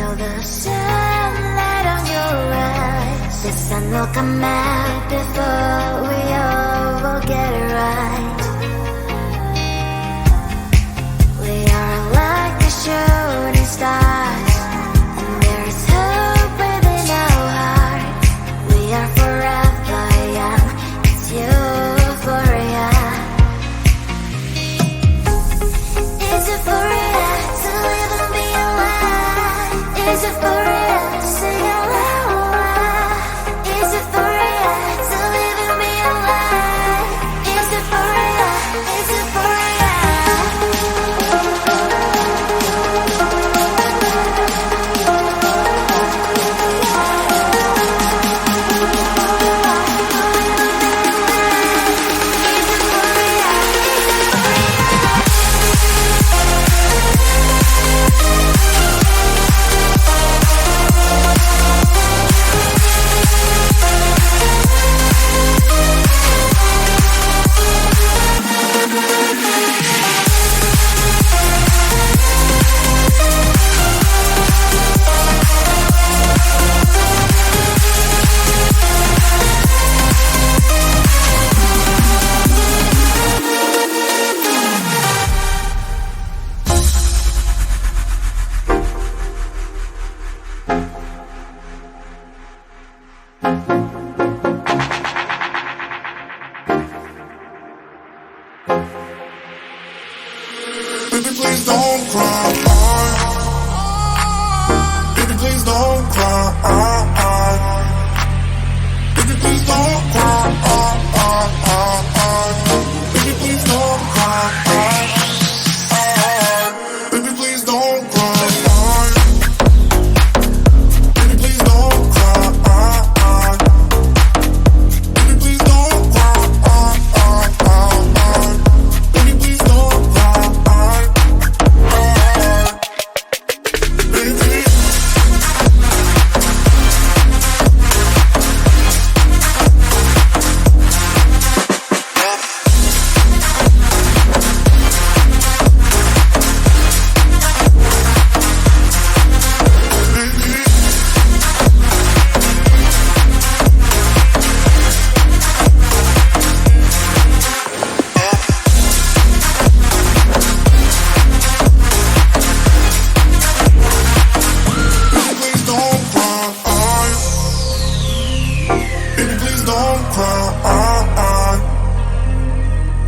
Feel the sunlight on your eyes. The sun will come out before we all will get it right. We are like the shooting stars, and there is hope within our hearts. We are forever young, it's euphoria. Is it for real to live and be alive? Is it for real to sing out loud? Is it for real to live and be alive? Is it for real? Is it for real? Baby, please don't cry. Baby, please don't cry. Baby, please don't cry. Baby, please don't cry. Baby, please don't cry. Baby, please don't cry. Baby, please don't cry. Baby, please don't cry. Baby. Baby, please don't cry.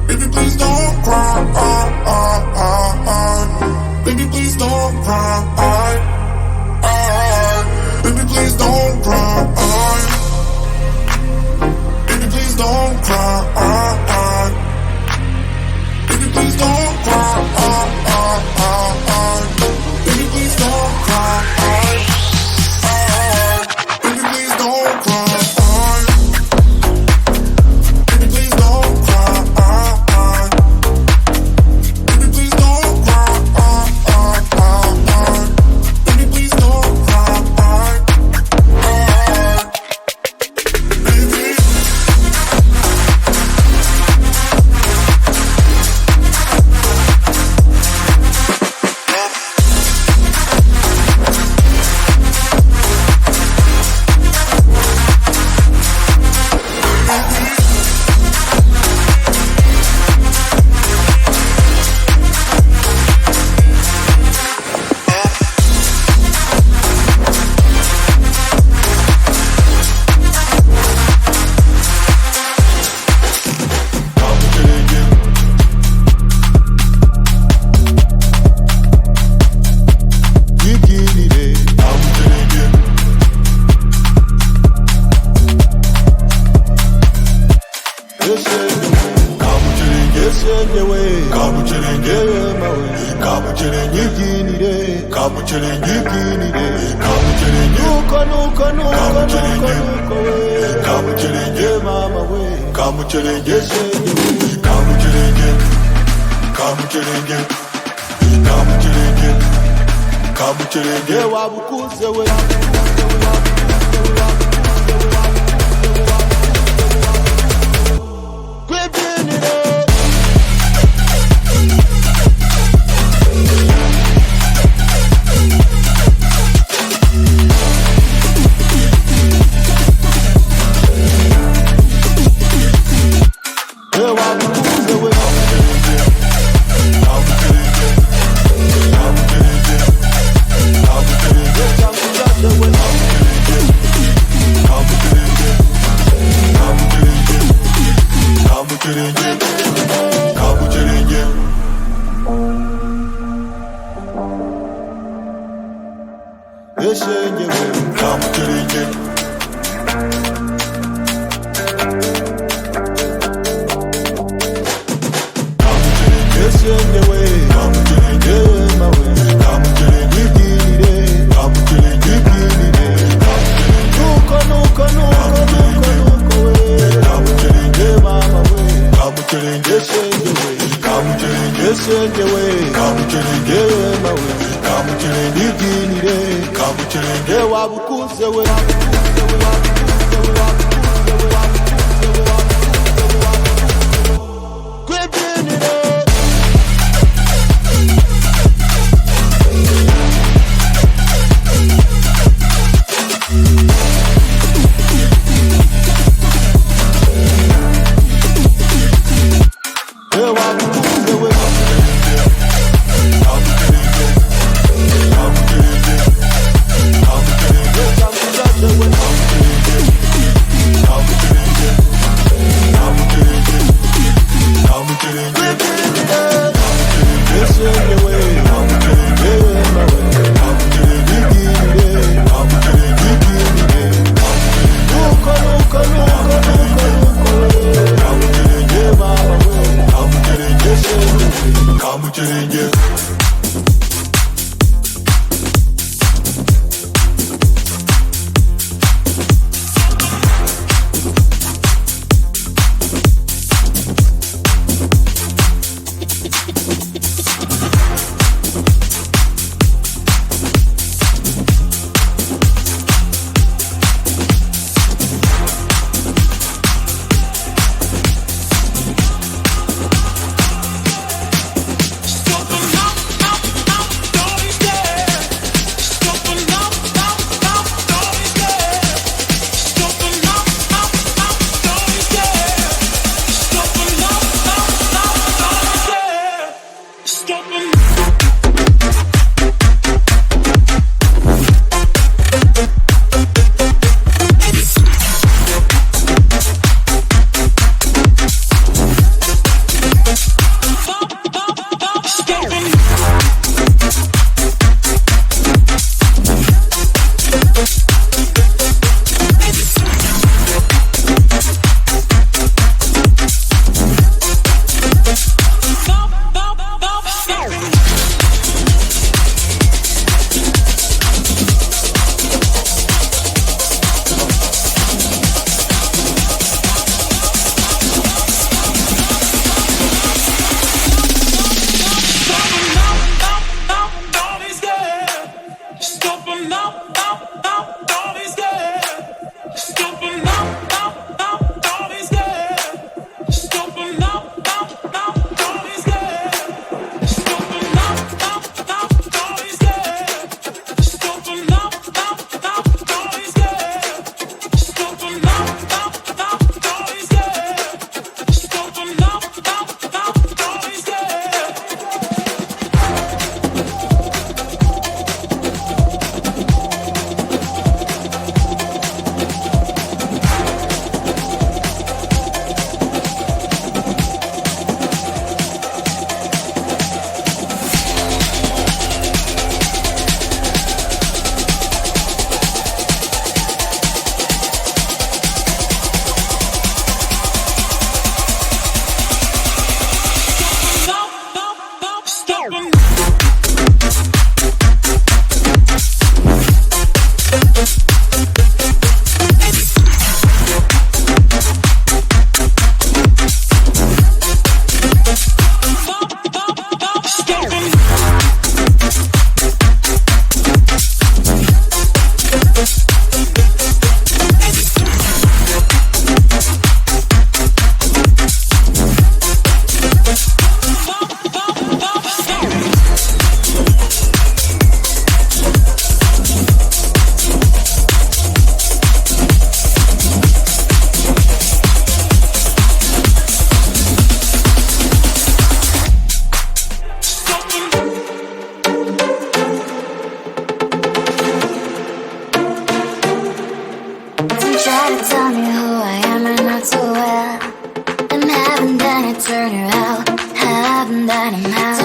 Baby, please don't cry. Baby, please don't cry. Baby, please don't cry. Baby, please don't cry. Baby, please don't cry. Baby, please don't cry. Baby, please don't cry. Baby, please don't cry. Baby, please don't cry. Baby. burn her out. Have that I'm out.